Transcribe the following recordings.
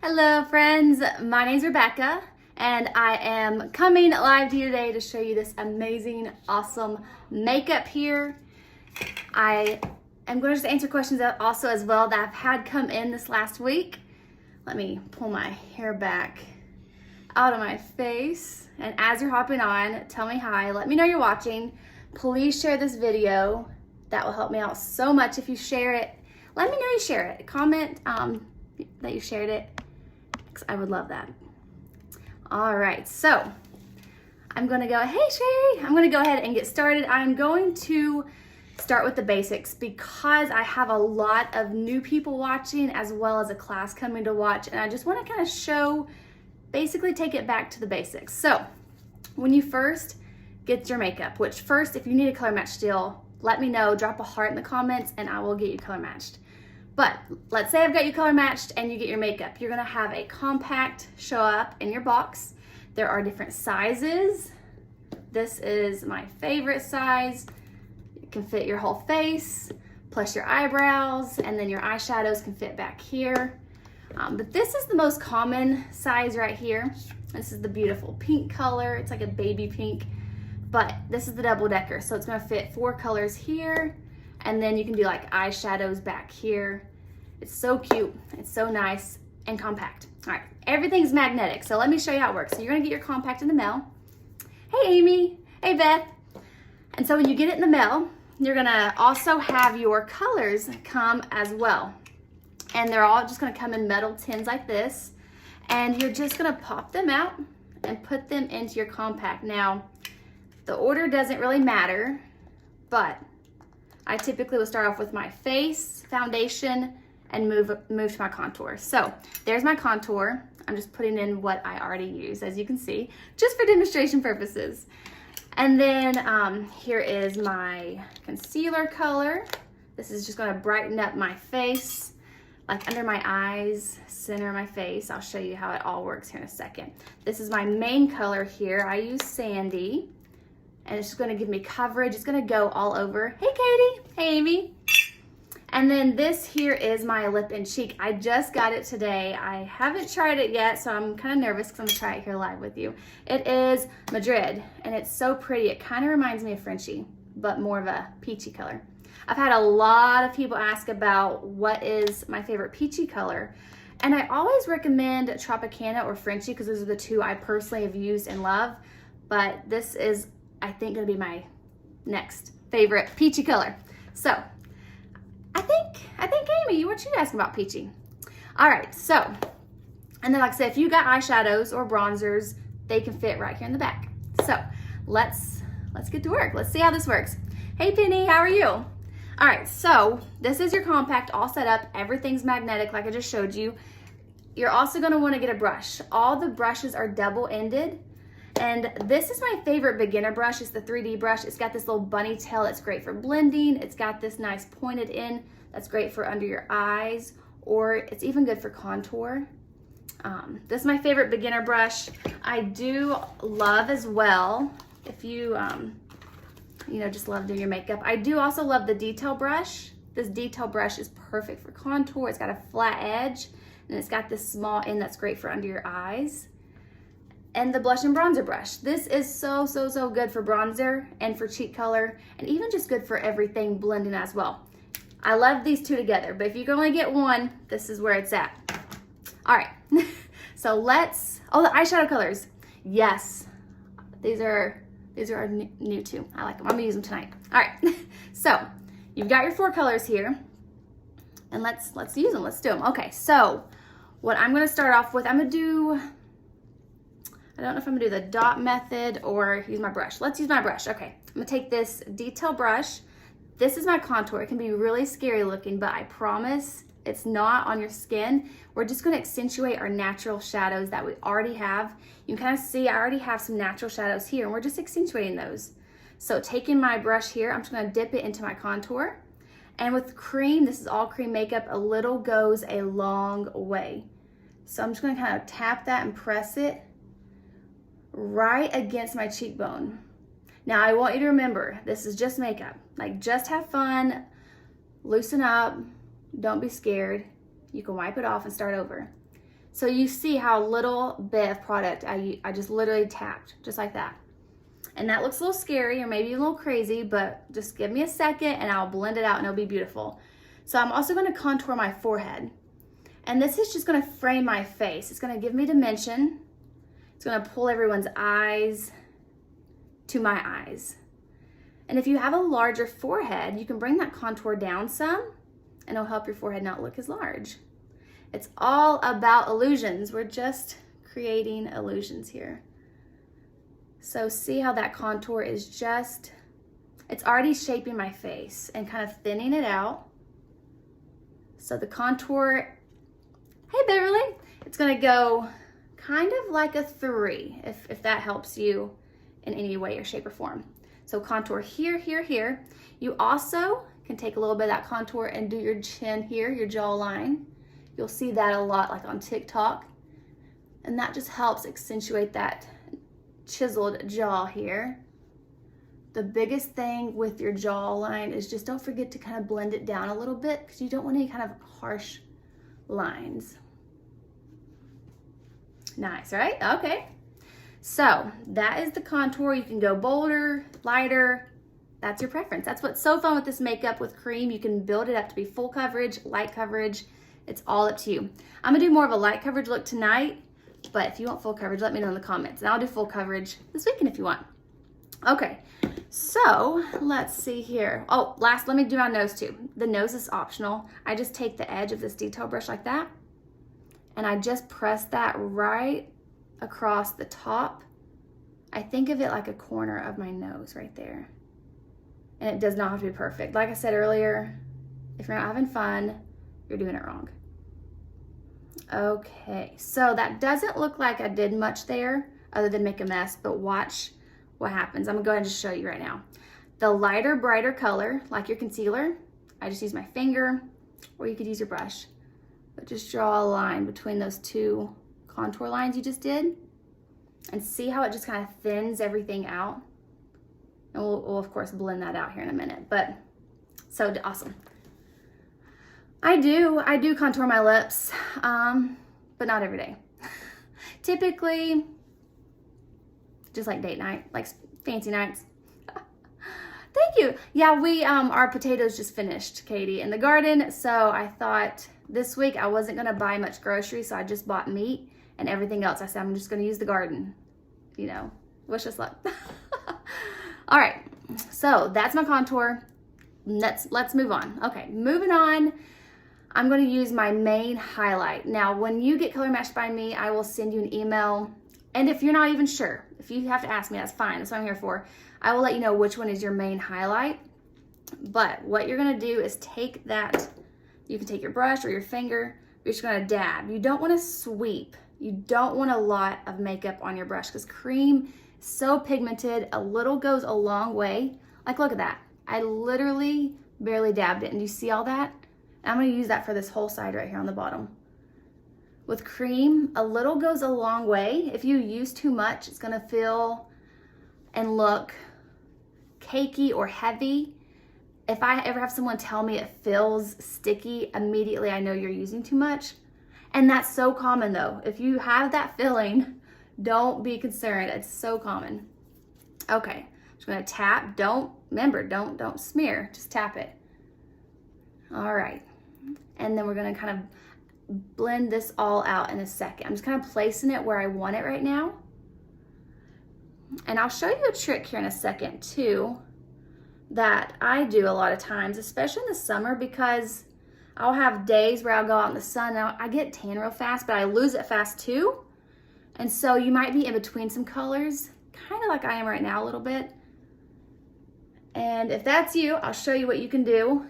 Hello friends, my name is Rebecca and I am coming live to you today to show you this amazing, awesome makeup here. I am going to just answer questions also as well that I've had come in this last week. Let me pull my hair back out of my face. And as you're hopping on, tell me hi, let me know you're watching. Please share this video. That will help me out so much if you share it. Let me know you share it. Comment that you shared it, because I would love that. All right, so I'm gonna go, hey Sherry, I'm gonna go ahead and get started. I'm going to start with the basics because I have a lot of new people watching as well as a class coming to watch, and I just wanna kind of show, basically take it back to the basics. So when you first get your makeup, which first, if you need a color match still, let me know, drop a heart in the comments and I will get you color matched. But let's say I've got you color matched and you get your makeup. You're gonna have a compact show up in your box. There are different sizes. This is my favorite size. It can fit your whole face, plus your eyebrows, and then your eyeshadows can fit back here. But this is the most common size right here. This is the beautiful pink color. It's like a baby pink, but this is the double decker. So it's gonna fit 4 colors here. And then you can do like eyeshadows back here. It's so cute, it's so nice and compact. All right, everything's magnetic, so let me show you how it works. So you're gonna get your compact in the mail. Hey Amy, hey Beth. And so when you get it in the mail, you're gonna also have your colors come as well. And they're all just gonna come in metal tins like this. And you're just gonna pop them out and put them into your compact. Now, the order doesn't really matter, but I typically will start off with my face, foundation, and move to my contour. So there's my contour. I'm just putting in what I already use, as you can see, just for demonstration purposes. And then here is my concealer color. This is just gonna brighten up my face, like under my eyes, center of my face. I'll show you how it all works here in a second. This is my main color here. I use Sandy. And it's just gonna give me coverage. It's gonna go all over. Hey Katie, hey Amy. And then this here is my lip and cheek. I just got it today. I haven't tried it yet, so I'm kind of nervous because I'm gonna try it here live with you. It is Madrid, and it's so pretty. It kind of reminds me of Frenchie, but more of a peachy color. I've had a lot of people ask about what is my favorite peachy color. And I always recommend Tropicana or Frenchie because those are the two I personally have used and love. But this is, I think, gonna be my next favorite peachy color. So I think Amy, what you asking about peachy? All right, so, and then like I said, if you got eyeshadows or bronzers, they can fit right here in the back. So let's get to work. Let's see how this works. Hey Penny, how are you? All right, so this is your compact all set up. Everything's magnetic like I just showed you. You're also gonna wanna get a brush. All the brushes are double-ended. And this is my favorite beginner brush. It's the 3D brush. It's got this little bunny tail that's great for blending. It's got this nice pointed end that's great for under your eyes, or it's even good for contour. This is my favorite beginner brush. I do love as well, if you, just love doing your makeup. I do also love the detail brush. This detail brush is perfect for contour. It's got a flat edge, and it's got this small end that's great for under your eyes. And the blush and bronzer brush. This is so good for bronzer and for cheek color, and even just good for everything blending as well. I love these two together, but if you can only get one, this is where it's at. All right, so oh, the eyeshadow colors. Yes, these are new too. I like them, I'm gonna use them tonight. All right, so you've got your 4 colors here, and let's use them, let's do them. Okay, so what I'm gonna start off with, I don't know if I'm gonna do the dot method or use my brush. Let's use my brush. Okay, I'm gonna take this detail brush. This is my contour. It can be really scary looking, but I promise it's not on your skin. We're just gonna accentuate our natural shadows that we already have. You can kind of see I already have some natural shadows here, and we're just accentuating those. So taking my brush here, I'm just gonna dip it into my contour. And with cream, this is all cream makeup, a little goes a long way. So I'm just gonna kind of tap that and press it right against my cheekbone. Now I want you to remember, this is just makeup. Like, just have fun, loosen up, don't be scared. You can wipe it off and start over. So you see how little bit of product I just literally tapped, just like that. And that looks a little scary or maybe a little crazy, but just give me a second and I'll blend it out and it'll be beautiful. So I'm also gonna contour my forehead. And this is just gonna frame my face. It's gonna give me dimension. It's gonna pull everyone's eyes to my eyes. And if you have a larger forehead, you can bring that contour down some and it'll help your forehead not look as large. It's all about illusions. We're just creating illusions here. So see how that contour is just, it's already shaping my face and kind of thinning it out. So the contour, hey Beverly, it's gonna go kind of like a 3, if that helps you in any way or shape or form. So contour here, here, here. You also can take a little bit of that contour and do your chin here, your jawline. You'll see that a lot like on TikTok. And that just helps accentuate that chiseled jaw here. The biggest thing with your jawline is just don't forget to kind of blend it down a little bit because you don't want any kind of harsh lines. Nice, right? Okay. So that is the contour. You can go bolder, lighter. That's your preference. That's what's so fun with this makeup with cream. You can build it up to be full coverage, light coverage. It's all up to you. I'm gonna do more of a light coverage look tonight, but if you want full coverage, let me know in the comments. And I'll do full coverage this weekend if you want. Okay, so let's see here. Oh, last, let me do my nose too. The nose is optional. I just take the edge of this detail brush like that, and I just press that right across the top. I think of it like a corner of my nose right there. And it does not have to be perfect. Like I said earlier, if you're not having fun, you're doing it wrong. Okay, so that doesn't look like I did much there other than make a mess, but watch what happens. I'm gonna go ahead and just show you right now. The lighter, brighter color, like your concealer, I just use my finger, or you could use your brush, but just draw a line between those two contour lines you just did, and see how it just kind of thins everything out. And we'll of course blend that out here in a minute, but so awesome. I do contour my lips, but not every day. Typically, just like date night, like fancy nights. Thank you. Yeah, our potatoes just finished, Katie, in the garden. So I thought this week I wasn't gonna buy much groceries, so I just bought meat and everything else. I said, I'm just gonna use the garden, you know, wish us luck. All right, so that's my contour. Let's move on. Okay, moving on. I'm going to use my main highlight. Now, when you get color matched by me, I will send you an email. And if you're not even sure, if you have to ask me, that's fine. That's what I'm here for. I will let you know which one is your main highlight. But what you're going to do is take that. You can take your brush or your finger. You're just going to dab. You don't want to sweep. You don't want a lot of makeup on your brush because cream is so pigmented. A little goes a long way. Like, look at that. I literally barely dabbed it. And do you see all that? I'm gonna use that for this whole side right here on the bottom. With cream, a little goes a long way. If you use too much, it's gonna feel and look cakey or heavy. If I ever have someone tell me it feels sticky, immediately I know you're using too much. And that's so common though. If you have that feeling, don't be concerned. It's so common. Okay, I'm just gonna tap. Don't smear, just tap it. All right. And then we're gonna kind of blend this all out in a second. I'm just kind of placing it where I want it right now. And I'll show you a trick here in a second too that I do a lot of times, especially in the summer, because I'll have days where I'll go out in the sun and I get tan real fast, but I lose it fast too. And so you might be in between some colors, kind of like I am right now a little bit. And if that's you, I'll show you what you can do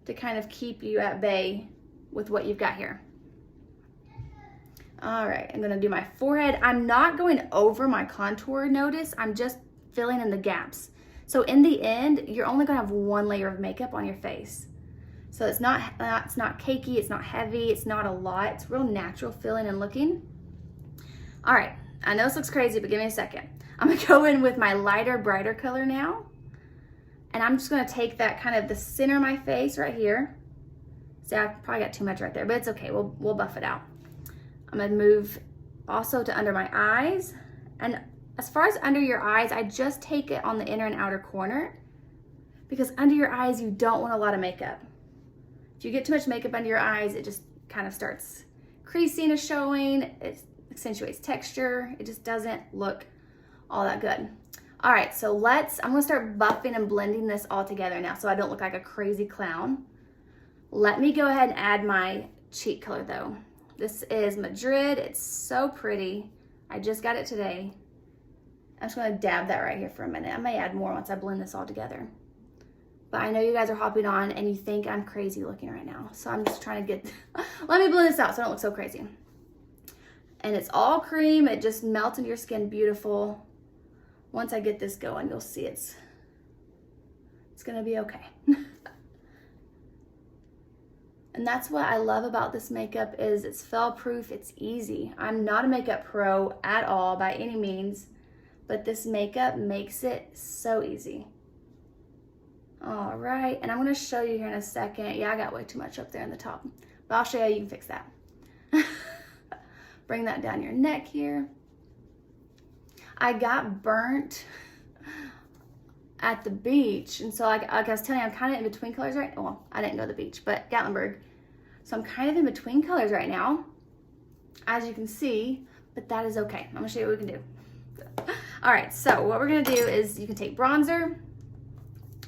to kind of keep you at bay with what you've got here. All right, I'm gonna do my forehead. I'm not going over my contour, notice. I'm just filling in the gaps. So in the end, you're only gonna have one layer of makeup on your face. So it's not cakey, it's not heavy, it's not a lot. It's real natural feeling and looking. All right, I know this looks crazy, but give me a second. I'm gonna go in with my lighter, brighter color now. And I'm just gonna take that kind of the center of my face right here. See, I probably got too much right there, but it's okay, we'll buff it out. I'm gonna move also to under my eyes. And as far as under your eyes, I just take it on the inner and outer corner, because under your eyes, you don't want a lot of makeup. If you get too much makeup under your eyes, it just kind of starts creasing or showing. It accentuates texture. It just doesn't look all that good. All right, so I'm gonna start buffing and blending this all together now so I don't look like a crazy clown. Let me go ahead and add my cheek color though. This is Madrid. It's so pretty. I just got it today. I'm just gonna dab that right here for a minute. I may add more once I blend this all together. But I know you guys are hopping on and you think I'm crazy looking right now. So I'm just trying to get, let me blend this out so I don't look so crazy. And it's all cream. It just melts into your skin beautiful. Once I get this going, you'll see it's gonna be okay. And that's what I love about this makeup is it's fail proof, it's easy. I'm not a makeup pro at all by any means, but this makeup makes it so easy. All right, and I'm gonna show you here in a second. Yeah, I got way too much up there in the top, but I'll show you, you can fix that. Bring that down your neck here. I got burnt at the beach, and so like I was telling you, I'm kind of in between colors right now. Well, I didn't go to the beach, but Gatlinburg. So I'm kind of in between colors right now, as you can see, but that is okay. I'm gonna show you what we can do. All right, so what we're gonna do is you can take bronzer,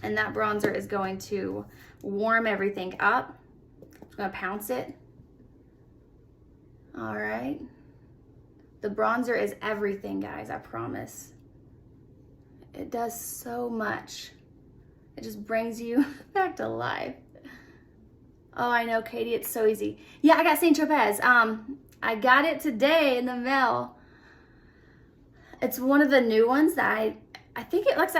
and that bronzer is going to warm everything up. I'm gonna pounce it. All right. The bronzer is everything, guys, I promise. It does so much. It just brings you back to life. Oh, I know, Katie, it's so easy. Yeah, I got Saint Tropez. I got it today in the mail. It's one of the new ones that I think it was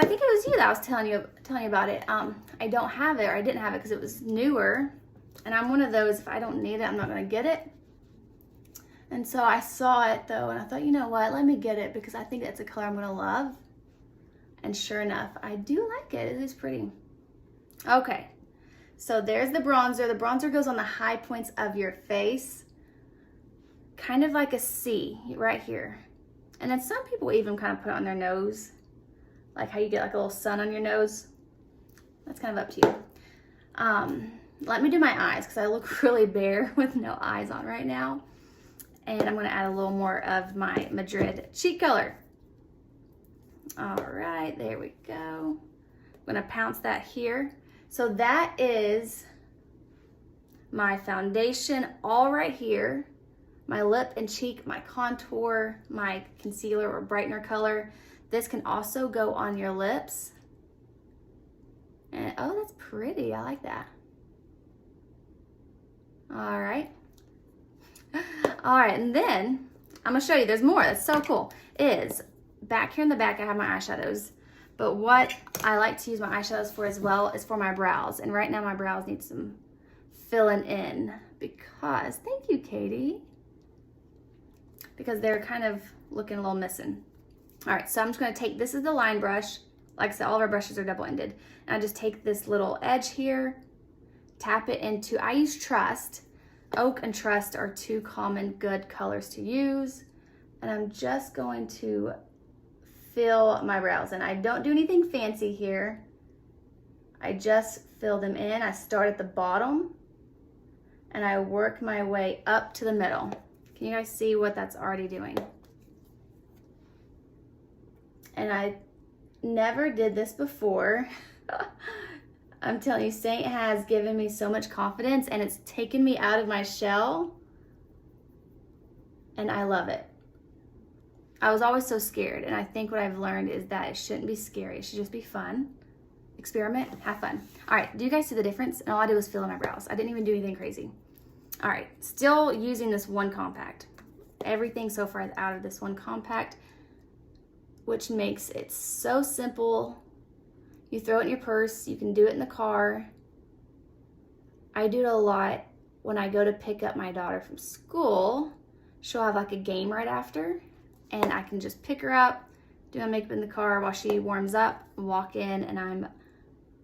you that I was telling you about it. I don't have it, or I didn't have it because it was newer. And I'm one of those, if I don't need it, I'm not gonna get it. And so I saw it though, and I thought, you know what, let me get it because I think that's a color I'm gonna love. And sure enough, I do like it. It is pretty. Okay, so there's the bronzer. The bronzer goes on the high points of your face, kind of like a C right here. And then some people even kind of put it on their nose, like how you get like a little sun on your nose. That's kind of up to you. Let me do my eyes because I look really bare with no eyes on right now. And I'm gonna add a little more of my Madrid cheek color. All right, there we go. I'm gonna pounce that here. So that is my foundation all right here, my lip and cheek, my contour, my concealer or brightener color. This can also go on your lips. And oh, that's pretty, I like that. All right. All right, and then I'm gonna show you, there's more, that's so cool, is back here in the back I have my eyeshadows, but what I like to use my eyeshadows for as well is for my brows, and right now my brows need some filling in because, thank you, Katie, because they're kind of looking a little missing. All right, so I'm just gonna take, this is the line brush, like I said, all of our brushes are double-ended, and I just take this little edge here, tap it into, I use Trust. Oak and Trust are two common good colors to use. And I'm just going to fill my brows in. I don't do anything fancy here. I just fill them in. I start at the bottom and I work my way up to the middle. Can you guys see what that's already doing? And I never did this before. I'm telling you, Saint has given me so much confidence and it's taken me out of my shell and I love it. I was always so scared, and I think what I've learned is that it shouldn't be scary. It should just be fun. Experiment, have fun. All right, do you guys see the difference? And all I did was fill in my brows. I didn't even do anything crazy. All right, still using this one compact. Everything so far is out of this one compact, which makes it so simple. You throw it in your purse, you can do it in the car. I do it a lot when I go to pick up my daughter from school. She'll have like a game right after, and I can just pick her up, do my makeup in the car while she warms up, walk in, and I'm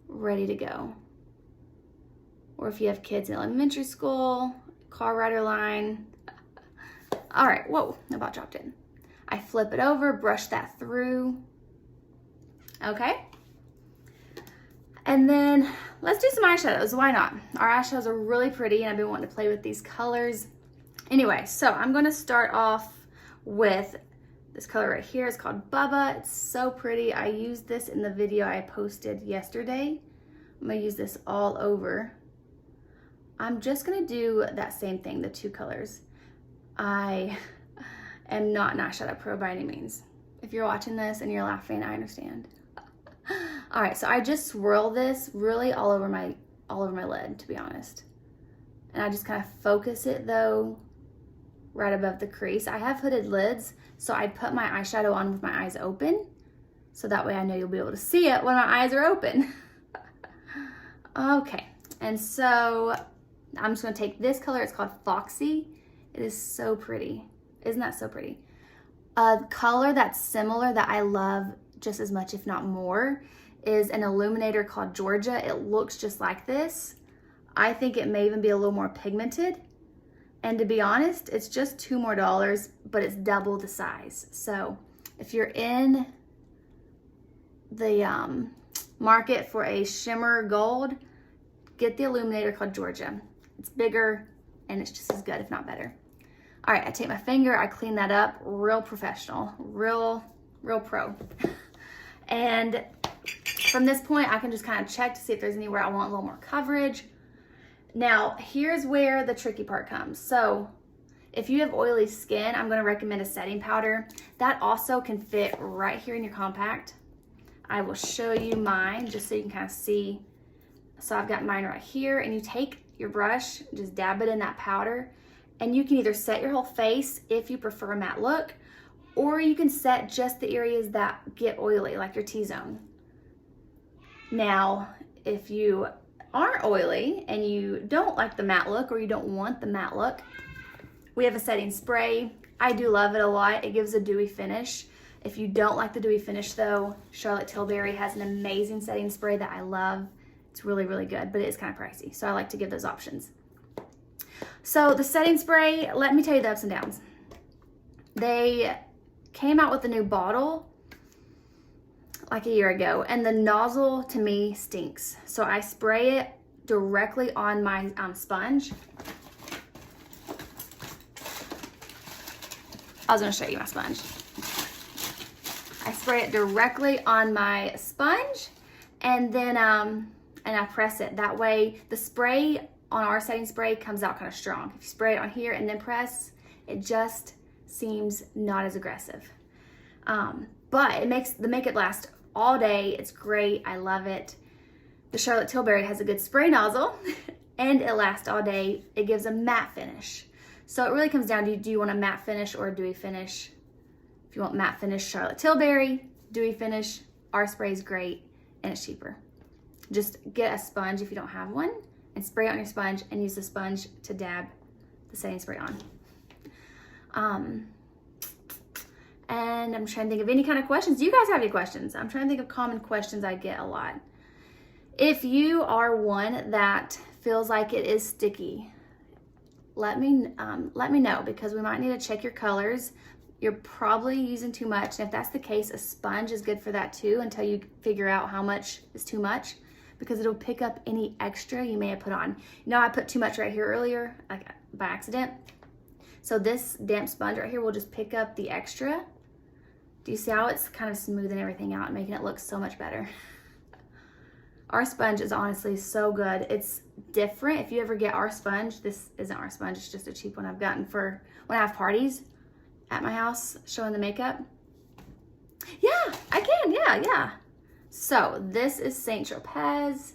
ready to go. Or if you have kids in elementary school, car rider line. All right, whoa, I about dropped it. I flip it over, brush that through. Okay. And then let's do some eyeshadows. Why not? Our eyeshadows are really pretty and I've been wanting to play with these colors. Anyway, so I'm gonna start off with this color right here. It's called Bubba. It's so pretty. I used this in the video I posted yesterday. I'm gonna use this all over. I'm just gonna do that same thing, the two colors. I am not an eyeshadow pro by any means. If you're watching this and you're laughing, I understand. All right, so I just swirl this really all over my lid, to be honest. And I just kind of focus it though, right above the crease. I have hooded lids, so I put my eyeshadow on with my eyes open, so that way I know you'll be able to see it when my eyes are open. Okay, and so I'm just gonna take this color. It's called Foxy. It is so pretty. Isn't that so pretty? A color that's similar that I love just as much, if not more, is an illuminator called Georgia. It looks just like this. I think it may even be a little more pigmented. And to be honest, it's just $2 more, but it's double the size. So if you're in the market for a shimmer gold, get the illuminator called Georgia. It's bigger and it's just as good, if not better. All right, I take my finger, I clean that up, real professional, real pro. And from this point, I can just kind of check to see if there's anywhere I want a little more coverage. Now, here's where the tricky part comes. So if you have oily skin, I'm gonna recommend a setting powder. That also can fit right here in your compact. I will show you mine just so you can kind of see. So I've got mine right here, and you take your brush, just dab it in that powder, and you can either set your whole face if you prefer a matte look, or you can set just the areas that get oily, like your T-zone. Now, if you aren't oily and you don't like the matte look, or you don't want the matte look, we have a setting spray. I do love it a lot. It gives a dewy finish. If you don't like the dewy finish though, Charlotte Tilbury has an amazing setting spray that I love. It's really, really good, but it is kind of pricey. So I like to give those options. So the setting spray, let me tell you the ups and downs. They came out with a new bottle like a year ago, and the nozzle to me stinks. So I spray it directly on my sponge. I was gonna show you my sponge. I spray it directly on my sponge, and then and I press it. That way the spray on our setting spray comes out kind of strong. If you spray it on here and then press, it just seems not as aggressive. But it makes the makeup last all day. It's great. I love it. The Charlotte Tilbury has a good spray nozzle and it lasts all day. It gives a matte finish. So it really comes down to, do you want a matte finish or a dewy finish? If you want matte finish, Charlotte Tilbury. Dewy finish, our spray is great and it's cheaper. Just get a sponge if you don't have one and spray it on your sponge, and use the sponge to dab the setting spray on. And I'm trying to think of any kind of questions. Do you guys have any questions? I'm trying to think of common questions I get a lot. If you are one that feels like it is sticky, let me know, because we might need to check your colors. You're probably using too much, and if that's the case, a sponge is good for that too, until you figure out how much is too much, because it'll pick up any extra you may have put on. You know, I put too much right here earlier, like by accident. So this damp sponge right here will just pick up the extra. Do you see how it's kind of smoothing everything out and making it look so much better? Our sponge is honestly so good. It's different. If you ever get our sponge, this isn't our sponge, it's just a cheap one I've gotten for when I have parties at my house showing the makeup. Yeah, I can, yeah. So this is Saint Tropez.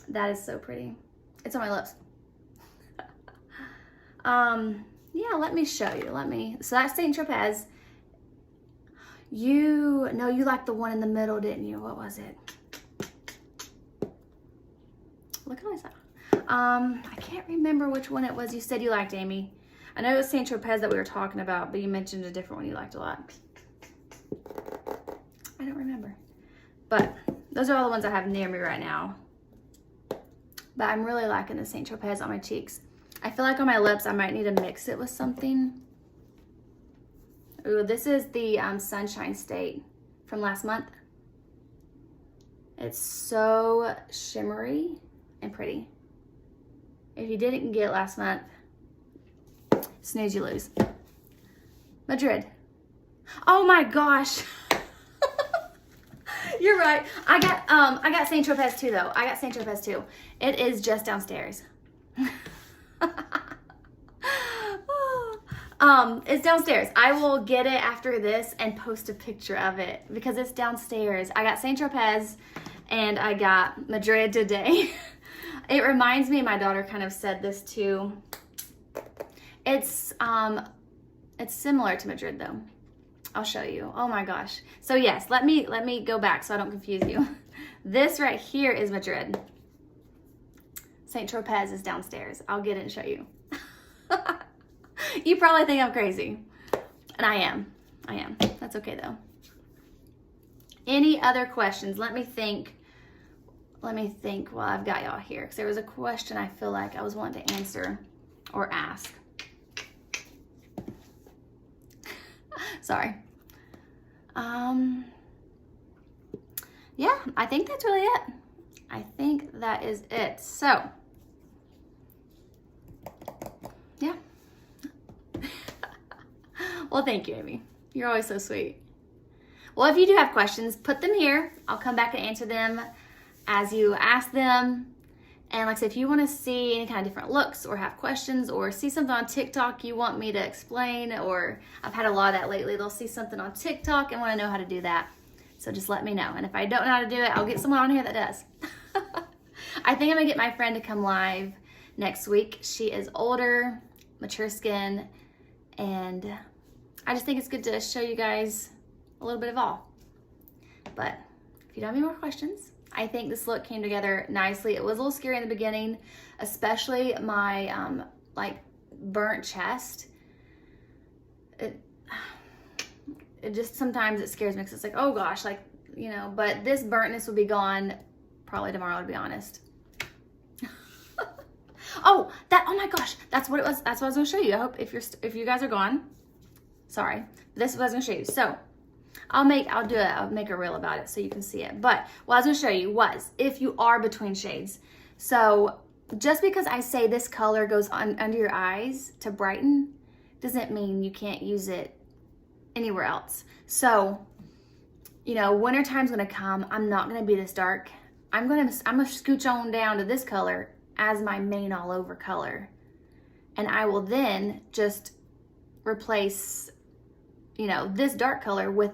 That is so pretty. It's on my lips. Yeah, let me show you. So that's Saint Tropez. You liked the one in the middle, didn't you? What was it? Look at this. I can't remember which one it was you said you liked, Amy. I know it was Saint Tropez that we were talking about, but you mentioned a different one you liked a lot. I don't remember. But those are all the ones I have near me right now. But I'm really liking the Saint Tropez on my cheeks. I feel like on my lips, I might need to mix it with something. Ooh, this is the Sunshine State from last month. It's so shimmery and pretty. If you didn't get it last month, snooze, you lose. Madrid. Oh my gosh. You're right. I got Saint Tropez too though. I got Saint Tropez too. It is just downstairs. It's downstairs. I will get it after this and post a picture of it because it's downstairs. I got Saint Tropez and I got Madrid today. It reminds me, my daughter kind of said this too. It's similar to Madrid though. I'll show you. Oh my gosh. So yes, let me go back so I don't confuse you. This right here is Madrid. Saint Tropez is downstairs. I'll get it and show you. You probably think I'm crazy. And I am. That's okay though. Any other questions? Let me think while I've got y'all here. Because there was a question I feel like I was wanting to answer or ask. Sorry. Yeah, I think that's really it. I think that is it. So, yeah. Well, thank you, Amy. You're always so sweet. Well, if you do have questions, put them here. I'll come back and answer them as you ask them. And like I said, if you want to see any kind of different looks or have questions or see something on TikTok you want me to explain, or I've had a lot of that lately. They'll see something on TikTok and want to know how to do that. So just let me know. And if I don't know how to do it, I'll get someone on here that does. I think I'm going to get my friend to come live next week. She is older, mature skin, and I just think it's good to show you guys a little bit of all. But if you don't have any more questions, I think this look came together nicely. It was a little scary in the beginning, especially my like burnt chest. It just sometimes it scares me because it's like, oh gosh, like, you know, but this burntness will be gone probably tomorrow, to be honest. Oh my gosh, that's what it was. That's what I was gonna show you. I hope if you guys are gone, sorry, this is what I was gonna show you. So I'll make a reel about it so you can see it. But what I was gonna show you was if you are between shades. So just because I say this color goes under your eyes to brighten doesn't mean you can't use it anywhere else. So, you know, winter time's gonna come. I'm not gonna be this dark. I'm gonna scooch on down to this color as my main all over color. And I will then just replace, you know, this dark color with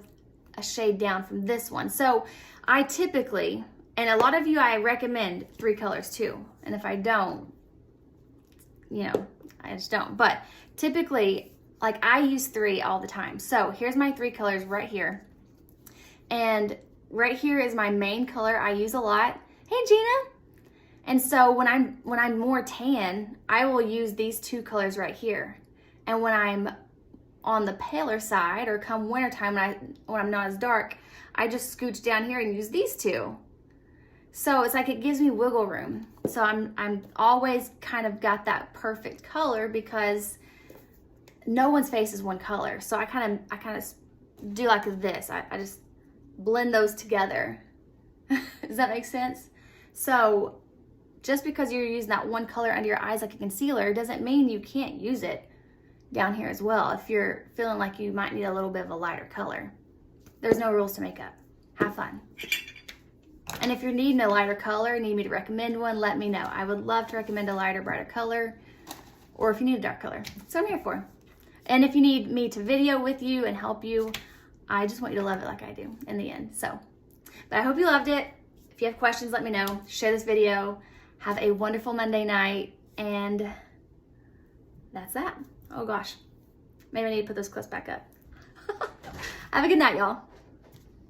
a shade down from this one. So I typically, and a lot of you, I recommend 3 colors too. And if I don't, you know, I just don't. But typically, like I use 3 all the time. So here's my 3 colors right here. And right here is my main color I use a lot. Hey, Gina. And so when I'm more tan, I will use these 2 colors right here. And when I'm on the paler side, or come wintertime when I'm not as dark, I just scooch down here and use these 2. So it's like it gives me wiggle room. So I'm always kind of got that perfect color because no one's face is one color. So I kind of do like this. I just blend those together. Does that make sense? So just because you're using that one color under your eyes like a concealer doesn't mean you can't use it down here as well if you're feeling like you might need a little bit of a lighter color. There's no rules to makeup. Have fun. And if you're needing a lighter color, need me to recommend one, let me know. I would love to recommend a lighter, brighter color, or if you need a dark color. That's what I'm here for. And if you need me to video with you and help you, I just want you to love it like I do in the end. So, but I hope you loved it. If you have questions, let me know. Share this video. Have a wonderful Monday night. And that's that. Oh gosh. Maybe I need to put those clips back up. Have a good night, y'all.